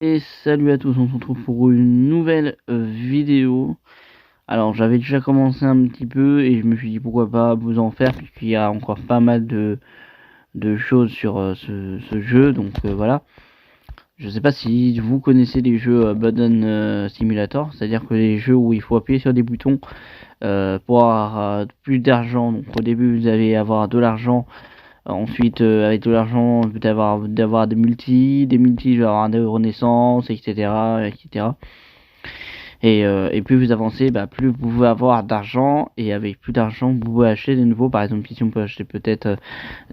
Et salut à tous, on se retrouve pour une nouvelle vidéo. Alors j'avais déjà commencé un petit peu et je me suis dit pourquoi pas vous en faire puisqu'il y a encore pas mal de choses sur ce jeu, donc voilà. Je sais pas si vous connaissez les jeux Button Simulator, c'est-à-dire que les jeux où il faut appuyer sur des boutons pour avoir plus d'argent. Donc au début vous allez avoir de l'argent. Ensuite, avec de l'argent, vous peut d'avoir des multis, je vais avoir des renaissances, etc., etc. Et plus vous avancez, plus vous pouvez avoir d'argent, et avec plus d'argent, vous pouvez acheter des nouveaux. Par exemple, ici, on peut acheter peut-être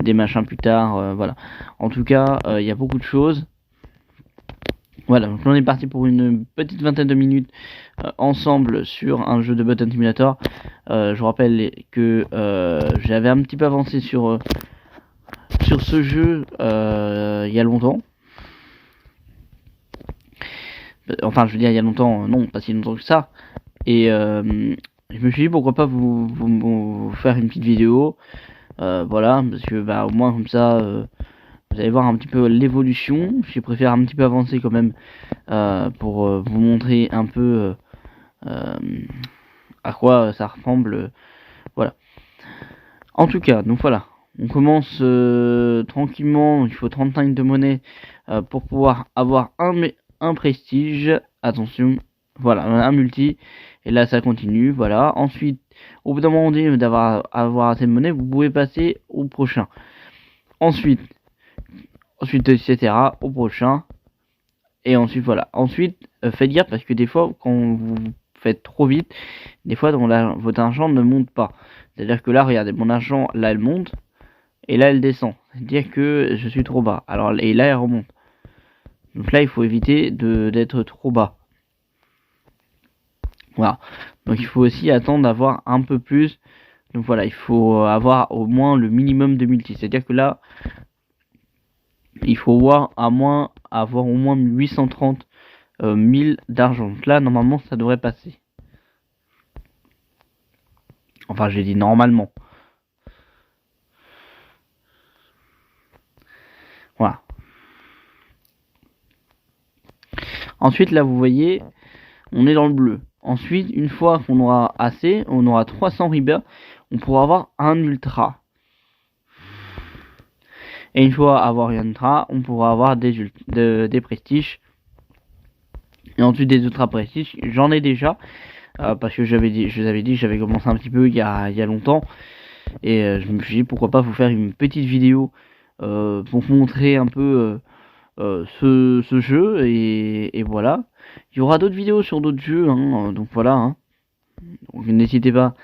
des machins plus tard, voilà. En tout cas, il y a beaucoup de choses. Voilà, donc on est parti pour une petite vingtaine de minutes ensemble sur un jeu de Button Simulator. Je vous rappelle que j'avais un petit peu avancé sur ce jeu il y a longtemps. Enfin, je veux dire, il y a longtemps, non, pas si longtemps que ça. Et je me suis dit pourquoi pas vous faire une petite vidéo. Voilà, parce que au moins comme ça, vous allez voir un petit peu l'évolution. Je préfère un petit peu avancer quand même pour vous montrer un peu à quoi ça ressemble. Voilà. En tout cas, donc voilà. On commence tranquillement. Il faut 35 de monnaie pour pouvoir avoir un prestige. Attention, voilà, un multi. Et là, ça continue. Voilà. Ensuite, au bout d'un moment donné avoir assez de monnaie, vous pouvez passer au prochain. Ensuite, etc. Au prochain. Et ensuite, voilà. Ensuite, faites gaffe parce que des fois, quand vous faites trop vite, des fois, votre argent ne monte pas. C'est-à-dire que là, regardez, mon argent, là, elle monte. Et là, elle descend. C'est-à-dire que je suis trop bas. Alors, et là, elle remonte. Donc là, il faut éviter d'être trop bas. Voilà. Donc il faut aussi attendre d'avoir un peu plus. Donc voilà, il faut avoir au moins le minimum de multi. C'est-à-dire que là, il faut avoir au moins 830 000 d'argent. Donc là, normalement, ça devrait passer. Enfin, j'ai dit normalement. Voilà. Ensuite, là, vous voyez, on est dans le bleu. Ensuite, une fois qu'on aura assez, on aura 300 riba, on pourra avoir un ultra. Et une fois avoir un ultra, on pourra avoir des prestiges. Et ensuite des ultra prestiges, j'en ai déjà. Parce que je vous avais dit que j'avais commencé un petit peu il y a longtemps. Et je me suis dit pourquoi pas vous faire une petite vidéo pour vous montrer un peu ce jeu. Et voilà. Il y aura d'autres vidéos sur d'autres jeux. Donc voilà. Donc n'hésitez pas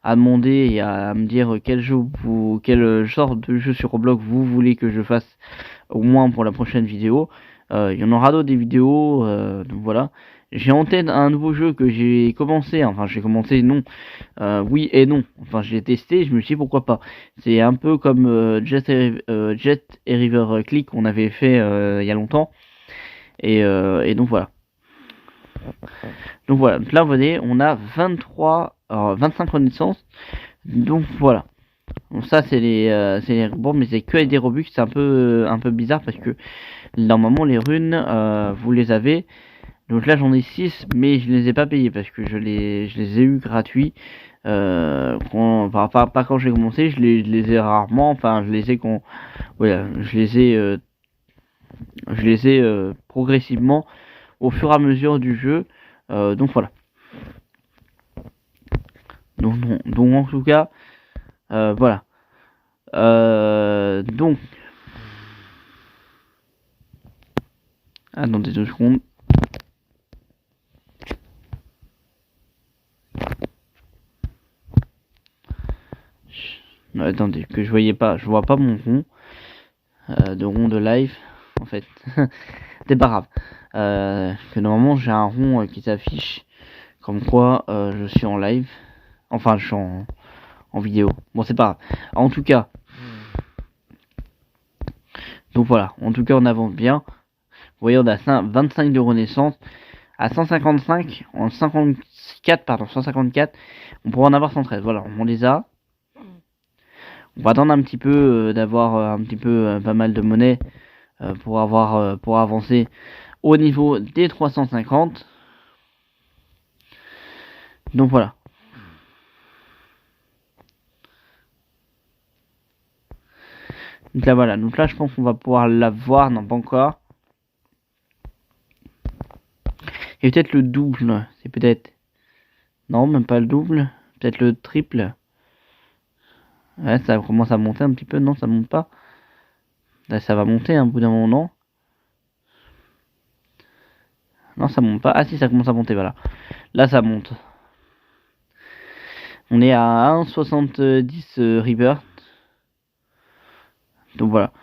à demander et à me dire quel genre de jeu sur Roblox vous voulez que je fasse au moins pour la prochaine vidéo. Il y en aura d'autres des vidéos, donc voilà. J'ai en tête un nouveau jeu que j'ai commencé, enfin j'ai commencé non, oui et non. Enfin j'ai testé, je me suis dit pourquoi pas. C'est un peu comme Jet et River Click qu'on avait fait il y a longtemps. Et donc voilà. Donc voilà, donc là vous voyez, on a 25 renaissances. Donc voilà. Donc ça c'est les bon, mais c'est que avec des Robux, c'est un peu bizarre parce que normalement les runes vous les avez. Donc là j'en ai 6 mais je les ai pas payés parce que je les ai eu gratuits. Pas quand j'ai commencé, je les ai rarement, enfin je les ai voilà, je les ai progressivement au fur et à mesure du jeu. Donc voilà. Donc en tout cas, voilà. Donc, attendez 2 secondes. Non, attendez, que je vois pas mon rond de rond de live en fait. C'est pas grave. Que normalement j'ai un rond qui s'affiche comme quoi je suis en live. Enfin, je suis en vidéo. Bon, c'est pas grave. En tout cas, donc voilà. En tout cas, on avance bien. Vous voyez, on a 25 de renaissance. À 155, en 154, on pourra en avoir 113. Voilà, on les a. On va attendre un petit peu d'avoir un petit peu pas mal de monnaie pour avancer au niveau des 350. Donc voilà. Donc là voilà, donc là je pense qu'on va pouvoir la voir, non pas encore. Et peut-être le double, c'est peut-être... Non, même pas le double, peut-être le triple. Ouais, ça commence à monter un petit peu, non ça monte pas. Là ça va monter un bout d'un moment, non ça monte pas. Ah si, ça commence à monter, voilà. Là ça monte. On est à 1,70 Rebirth. Donc voilà.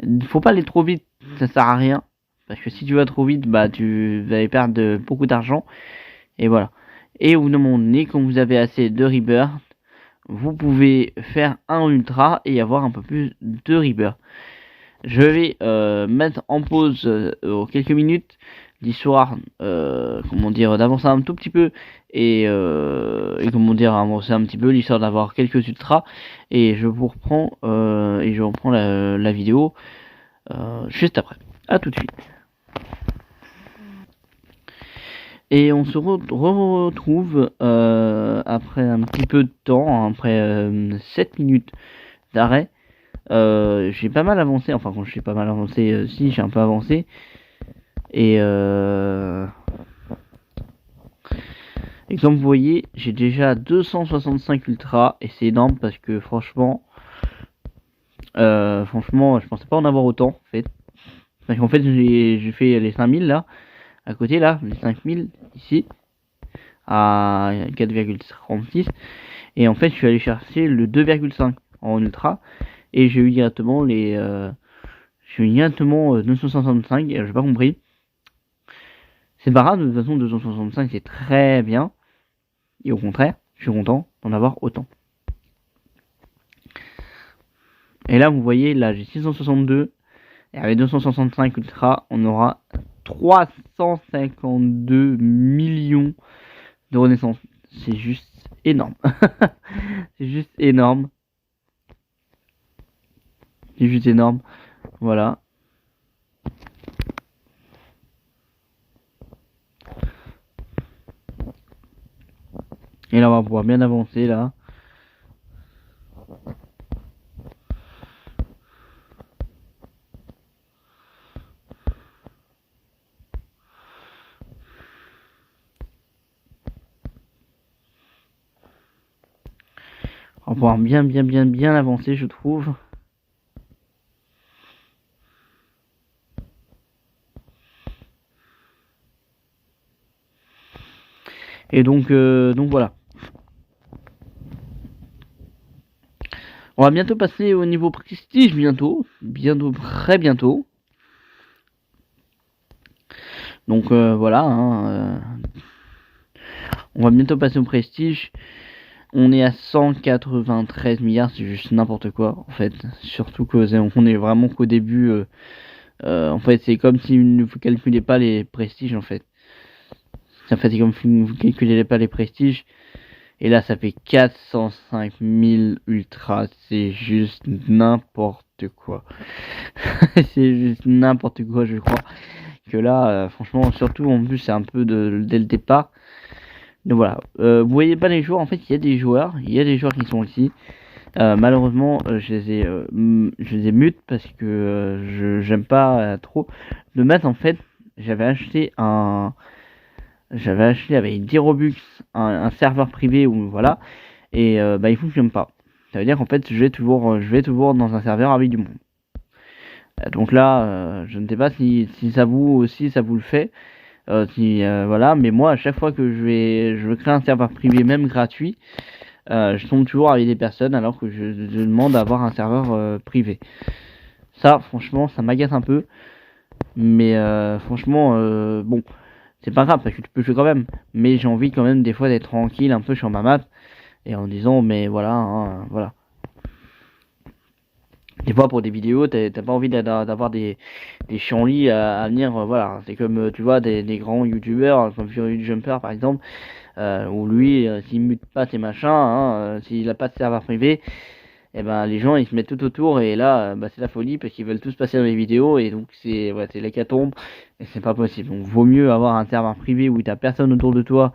Il faut pas aller trop vite, ça sert à rien. Parce que si tu vas trop vite, bah tu vas perdre beaucoup d'argent. Et voilà. Et au bout d'un moment donné, quand vous avez assez de Rebirth, vous pouvez faire un ultra et avoir un peu plus de Rebirth. Je vais mettre en pause quelques minutes l'histoire, comment dire, d'avancer un tout petit peu et comment dire, avancer un petit peu l'histoire d'avoir quelques ultras, et je vous reprends la vidéo juste après. À tout de suite. Et on se retrouve après un petit peu de temps, après 7 minutes d'arrêt. J'ai pas mal avancé, enfin quand je suis pas mal avancé, si j'ai un peu avancé. Et comme vous voyez, j'ai déjà 265 ultras et c'est énorme parce que franchement, je pensais pas en avoir autant en fait. Parce qu'en fait, j'ai fait les 5000 là, à côté là, les 5000 ici, à 4,36. Et en fait, je suis allé chercher le 2,5 en ultra et j'ai eu directement 265 et j'ai pas compris. C'est pas grave, de toute façon 265 c'est très bien. Et au contraire, je suis content d'en avoir autant. Et là vous voyez, là j'ai 662. Et avec 265 ultra, on aura 352 millions de renaissance. C'est juste énorme. C'est juste énorme. C'est juste énorme. Voilà. Et là on va pouvoir bien avancer là. On va pouvoir bien avancer, je trouve. Et donc voilà. On va bientôt passer au niveau prestige, bientôt, très bientôt. Donc voilà, hein, on va bientôt passer au prestige. On est à 193 milliards, c'est juste n'importe quoi en fait. Surtout qu'on est vraiment qu'au début. En fait, c'est comme si vous calculez pas les prestiges en fait. En fait, c'est comme si vous calculez pas les prestiges. Et là, ça fait 405 000 ultras. C'est juste n'importe quoi. C'est juste n'importe quoi, je crois. Que là, franchement, surtout en plus, c'est un peu dès le départ. Donc voilà. Vous voyez pas les joueurs. En fait, il y a des joueurs. Il y a des joueurs qui sont ici. Malheureusement, je les ai mute parce que j'aime pas trop le mettre. En fait, j'avais acheté avec 10 Robux un serveur privé où voilà, et bah il fonctionne pas. Ça veut dire qu'en fait je vais toujours dans un serveur avec du monde. Donc là, je ne sais pas si ça vous aussi ça vous le fait. Voilà, mais moi à chaque fois que je veux créer un serveur privé même gratuit, je tombe toujours avec des personnes alors que je demande d'avoir un serveur privé. Ça franchement ça m'agace un peu, mais franchement bon, c'est pas grave parce que tu peux jouer quand même, mais j'ai envie quand même des fois d'être tranquille un peu sur ma map et en disant mais voilà, hein, voilà. Des fois pour des vidéos t'as pas envie d'avoir des chienlits à venir, voilà. C'est comme tu vois des grands youtubeurs comme Fury Jumper par exemple, où lui s'il mute pas ses machins, hein, s'il a pas de serveur privé, et ben les gens ils se mettent tout autour et là bah c'est la folie parce qu'ils veulent tous passer dans les vidéos et donc c'est l'hécatombe et c'est pas possible. Donc vaut mieux avoir un serveur privé où t'as personne autour de toi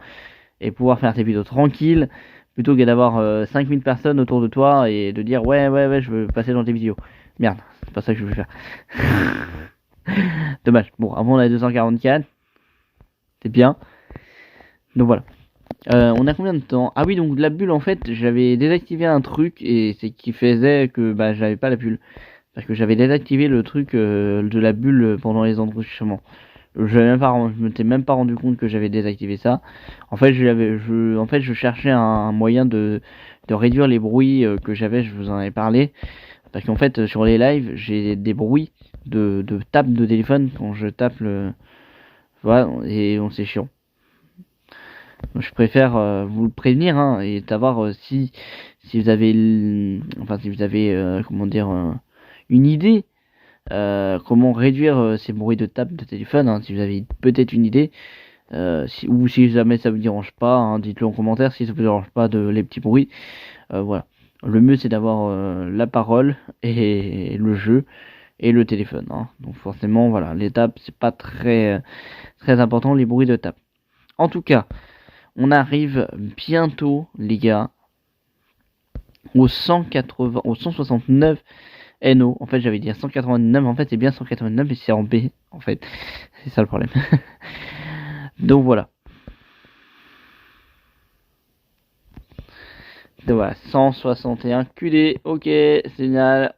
et pouvoir faire tes vidéos tranquille plutôt que d'avoir 5000 personnes autour de toi et de dire ouais je veux passer dans tes vidéos. Merde, c'est pas ça que je veux faire. Dommage. Bon, avant on a 244. C'est bien. Donc voilà. On a combien de temps? Ah oui, donc la bulle en fait, j'avais désactivé un truc et c'est qui faisait que bah j'avais pas la bulle. Parce que j'avais désactivé le truc de la bulle pendant les enregistrements. Je m'étais même pas rendu compte que j'avais désactivé ça. En fait, je cherchais un moyen de réduire les bruits que j'avais, je vous en avais parlé. Parce qu'en fait, sur les lives, j'ai des bruits de tape de téléphone quand je tape le. Voilà, et c'est chiant. Je préfère vous le prévenir hein, et savoir si vous avez comment dire une idée comment réduire ces bruits de table de téléphone hein, si vous avez peut-être une idée ou si jamais ça vous dérange pas hein, dites-le en commentaire si ça vous dérange pas de les petits bruits voilà le mieux c'est d'avoir la parole et le jeu et le téléphone hein. Donc forcément voilà les tables c'est pas très important les bruits de table. En tout cas on arrive bientôt, les gars, au 169 NO. En fait, j'avais dit 189, en fait, c'est bien 189, mais c'est en B, en fait. C'est ça le problème. Donc voilà. Donc voilà, 161 QD. Ok, génial.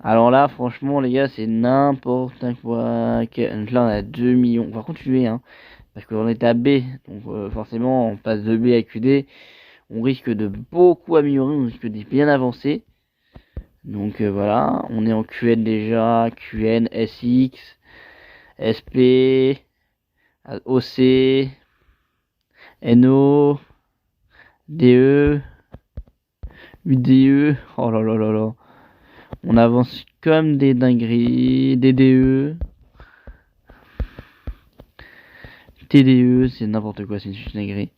Alors là, franchement, les gars, c'est n'importe quoi. Donc là, on a 2 millions. On va continuer, hein. Parce qu'on est à B. Donc forcément, on passe de B à QD. On risque de beaucoup améliorer, on risque de bien avancer. Donc voilà, on est en QN déjà, QN, SX, SP, OC, NO, DE, UDE, oh là là là là. On avance comme des dingueries, DDE, TDE, c'est n'importe quoi, c'est une dinguerie.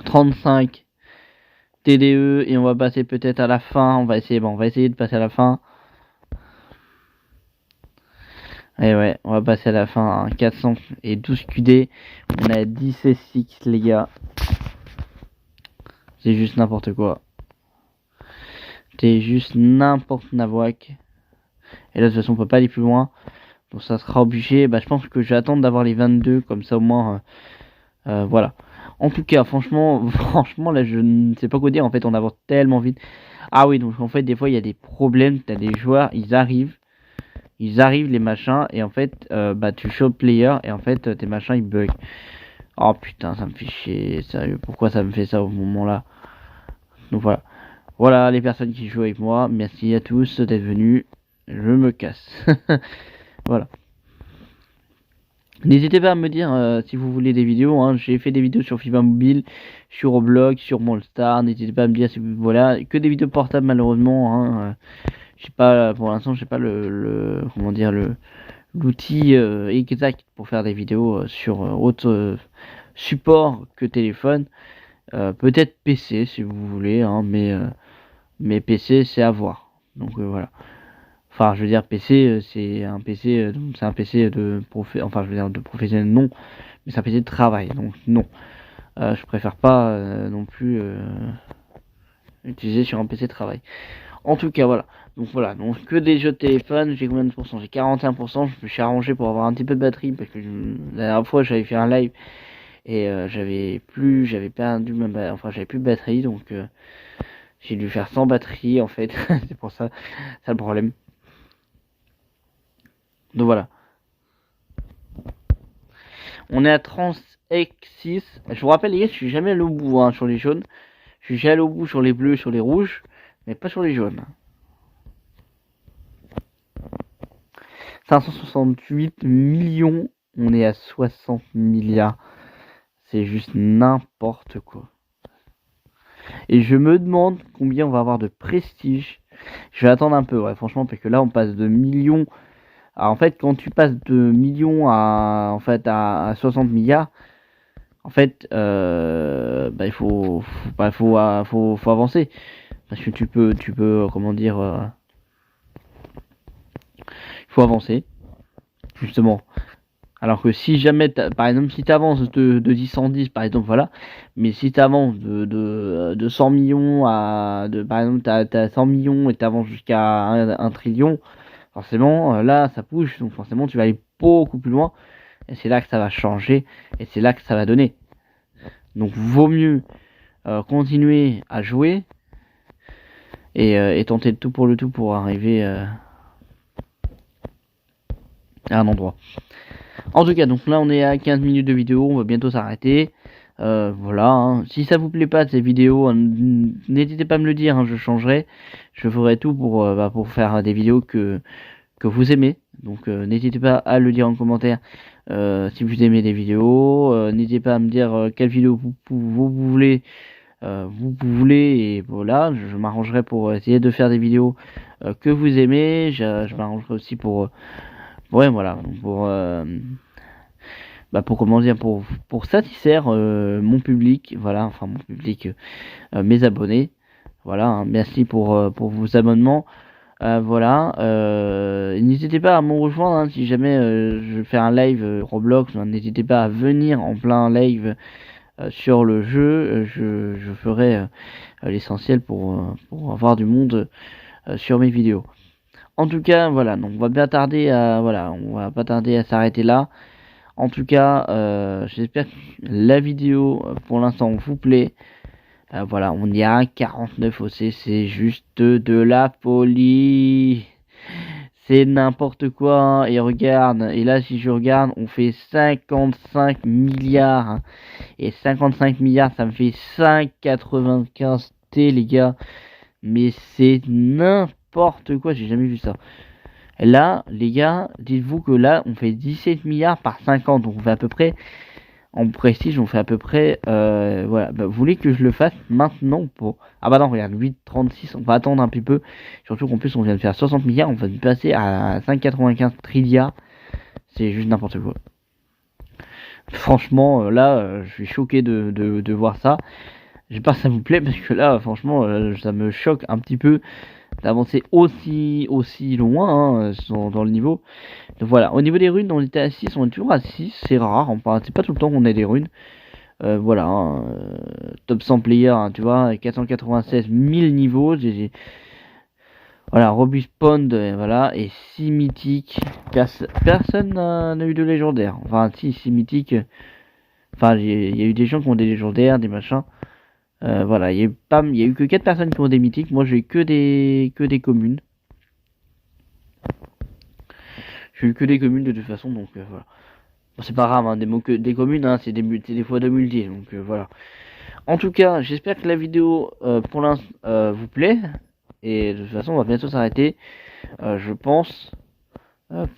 35 TDE et on va passer peut-être à la fin, on va essayer de passer à la fin. Et ouais, on va passer à la fin, hein. 412 QD, on a 10 SX les gars. C'est juste n'importe quoi. C'est juste n'importe nawak. Et là de toute façon on peut pas aller plus loin. Donc ça sera obligé, bah je pense que je vais attendre d'avoir les 22, comme ça au moins, voilà. En tout cas, franchement là je ne sais pas quoi dire, en fait on avance tellement vite. Ah oui, donc en fait des fois il y a des problèmes, t'as des joueurs, ils arrivent les machins et en fait bah tu chopes player et en fait tes machins ils bug. Oh putain ça me fait chier, sérieux, pourquoi ça me fait ça au moment là? Donc voilà les personnes qui jouent avec moi, merci à tous d'être venus, je me casse. Voilà. N'hésitez pas à me dire si vous voulez des vidéos, hein. J'ai fait des vidéos sur FIFA Mobile, sur Roblox, sur Monster, n'hésitez pas à me dire si voilà, que des vidéos portables malheureusement, hein. J'ai pas pour l'instant j'ai pas le comment dire l'outil exact pour faire des vidéos sur autre support que téléphone. Peut-être PC si vous voulez hein, mais PC c'est à voir. Donc voilà. Enfin, je veux dire PC c'est un PC c'est un PC de professionnel non, mais c'est un PC de travail. Donc non. Je préfère pas non plus utiliser sur un PC de travail. En tout cas, voilà. Donc que des jeux de téléphone, j'ai combien de pourcents? J'ai 41%, je me suis arrangé pour avoir un petit peu de batterie, parce que la dernière fois j'avais fait un live, et j'avais perdu j'avais plus de batterie, donc j'ai dû faire sans batterie, en fait, c'est pour ça le problème. Donc voilà. On est à 30x6, je vous rappelle les gars, je suis jamais allé au bout hein, sur les jaunes, je suis jamais allé au bout sur les bleus, sur les rouges, mais pas sur les jaunes. 568 millions, on est à 60 milliards. C'est juste n'importe quoi. Et je me demande combien on va avoir de prestige. Je vais attendre un peu, ouais, franchement, parce que là, on passe de millions. Alors, en fait, quand tu passes de millions à 60 milliards, en fait, il faut avancer. parce que tu peux, comment dire, il faut avancer, justement. Alors que si jamais, par exemple, si tu avances de 10 en 10, par exemple, voilà, mais si tu avances de 100 millions par exemple, t'as 100 millions et tu avances jusqu'à 1 trillion, forcément, là, ça push, donc forcément, tu vas aller beaucoup plus loin, et c'est là que ça va changer, et c'est là que ça va donner. Donc, vaut mieux continuer à jouer, et tenter le tout pour arriver à un endroit. En tout cas, donc là on est à 15 minutes de vidéo, on va bientôt s'arrêter. Voilà, hein. Si ça vous plaît pas de ces vidéos, n'hésitez pas à me le dire, hein, je changerai. Je ferai tout pour faire des vidéos que vous aimez. Donc n'hésitez pas à le dire en commentaire si vous aimez des vidéos. N'hésitez pas à me dire quelle vidéo vous voulez. Et voilà, je m'arrangerai pour essayer de faire des vidéos que vous aimez. Je m'arrangerai aussi pour ouais, voilà, pour comment dire, pour satisfaire mon public, voilà, enfin mon public, mes abonnés, voilà, hein, merci pour vos abonnements, voilà, n'hésitez pas à me rejoindre, hein, si jamais je fais un live Roblox, hein, n'hésitez pas à venir en plein live sur le jeu, je ferai l'essentiel pour avoir du monde sur mes vidéos. En tout cas, voilà, donc on va pas tarder à s'arrêter là. En tout cas, j'espère que la vidéo pour l'instant vous plaît. Voilà, on y a 49 OC, c'est juste de la folie. C'est n'importe quoi, hein. Et regarde, et là si je regarde, on fait 55 milliards. Hein. Et 55 milliards, ça me fait 5,95 T, les gars. Mais c'est n'importe quoi, j'ai jamais vu ça. Là, les gars, dites-vous que là, on fait 17 milliards par 50. Donc on fait à peu près, en prestige, on fait à peu près, voilà. Bah, vous voulez que je le fasse maintenant pour... Ah bah non, regarde, 8,36, on va attendre un petit peu. Surtout qu'en plus, on vient de faire 60 milliards, on va passer à 5,95 trilliards. C'est juste n'importe quoi. Franchement, là, je suis choqué de voir ça. J'espère que ça vous plaît, parce que là, franchement, ça me choque un petit peu d'avancer aussi loin, hein, dans le niveau. Donc voilà, au niveau des runes, on était à 6, on est toujours à 6, c'est rare, enfin, c'est pas tout le temps qu'on ait des runes. Voilà, hein, top 100 player, hein, tu vois, 496 000 niveaux, voilà, Robust Pond, voilà, et 6 mythiques. Personne n'a eu de légendaire. Enfin, si, 6 mythiques. Enfin, il y a eu des gens qui ont des légendaires, des machins. Voilà, il y a eu que 4 personnes qui ont des mythiques. Moi, j'ai que des communes. J'ai eu que des communes de toute façon, donc voilà. Bon, c'est pas grave, hein, des communes, hein, c'est des fois de multi, donc voilà. En tout cas, j'espère que la vidéo pour l'instant vous plaît. Et de toute façon, on va bientôt s'arrêter, je pense, parce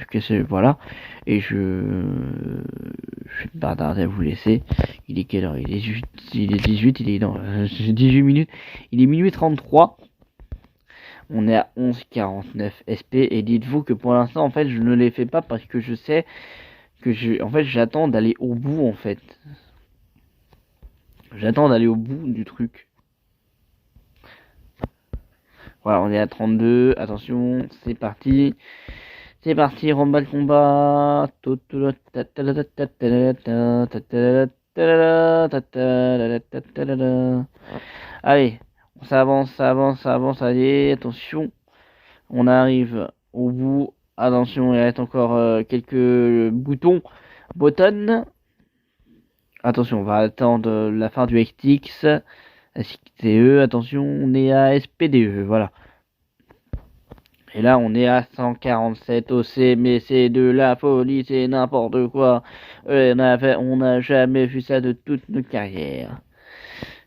que c'est voilà. Et je vais pas tarder à vous laisser. Il est quelle heure? Il est 18, il est dans 18 minutes. Il est minuit 33. On est à 11,49 SP et dites-vous que pour l'instant en fait je ne les fais pas parce que je sais que j'attends d'aller au bout en fait. J'attends d'aller au bout du truc. Voilà, on est à 32, attention, c'est parti. C'est parti, Rumble combat. Allez, ça avance, allez, attention. On arrive au bout. Attention, il reste encore quelques boutons. Button. Attention, on va attendre la fin du XTX. SXTE, attention, on est à SPDE, voilà. Et là, on est à 147 OC, mais c'est de la folie, c'est n'importe quoi. On n'a jamais vu ça de toute notre carrière.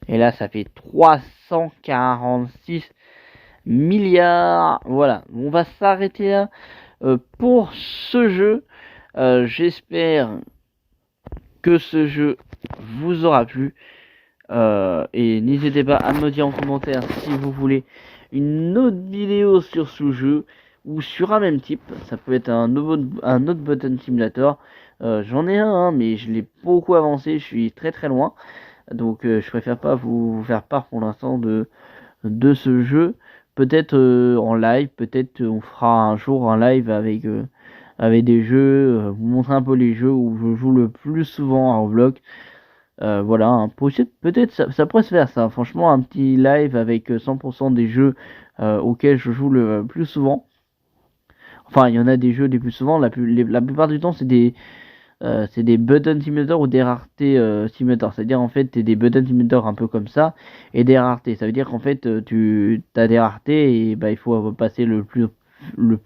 Et là, ça fait 346 milliards. Voilà, on va s'arrêter là pour ce jeu. J'espère que ce jeu vous aura plu. Et n'hésitez pas à me dire en commentaire si vous voulez une autre vidéo sur ce jeu ou sur un même type. Ça peut être un autre Button Simulator. J'en ai un, hein, mais je l'ai beaucoup avancé. Je suis très loin. Donc je préfère pas vous faire part pour l'instant de ce jeu. Peut-être en live, peut-être on fera un jour un live avec des jeux, vous montrer un peu les jeux où je joue le plus souvent à Roblox. Voilà, hein, peut-être ça pourrait se faire ça. Franchement, un petit live avec 100% des jeux auxquels je joue le plus souvent. Enfin, il y en a des jeux les plus souvent. La plupart du temps, c'est des button simulator ou des raretés simulator. C'est-à-dire en fait t'es des button simulator un peu comme ça et des raretés. Ça veut dire qu'en fait tu as des raretés et bah il faut passer le plus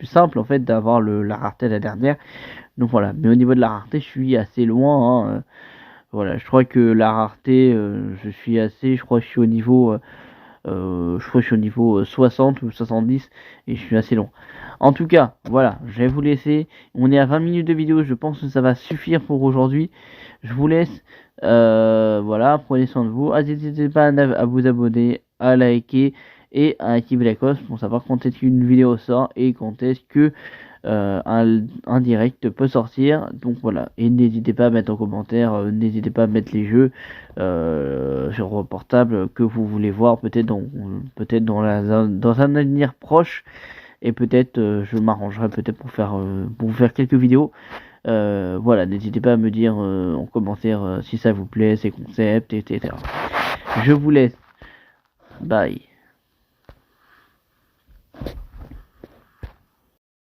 simple en fait d'avoir la rareté la dernière. Donc voilà. Mais au niveau de la rareté, je suis assez loin. Hein. Voilà, je crois que la rareté, je crois que je suis au niveau je crois que je suis au niveau 60 ou 70 et je suis assez long. En tout cas, voilà, je vais vous laisser. On est à 20 minutes de vidéo, je pense que ça va suffire pour aujourd'hui. Je vous laisse. Voilà, prenez soin de vous. N'hésitez pas à vous abonner, à liker et à activer la cloche pour savoir quand est-ce qu'une vidéo sort et quand est-ce que un direct peut sortir. Donc voilà, et n'hésitez pas à mettre en commentaire, n'hésitez pas à mettre les jeux sur votre portable que vous voulez voir peut-être dans un avenir proche, et peut-être je m'arrangerai peut-être pour vous faire quelques vidéos. Voilà, n'hésitez pas à me dire en commentaire si ça vous plaît, ces concepts, etc. Je vous laisse. Bye.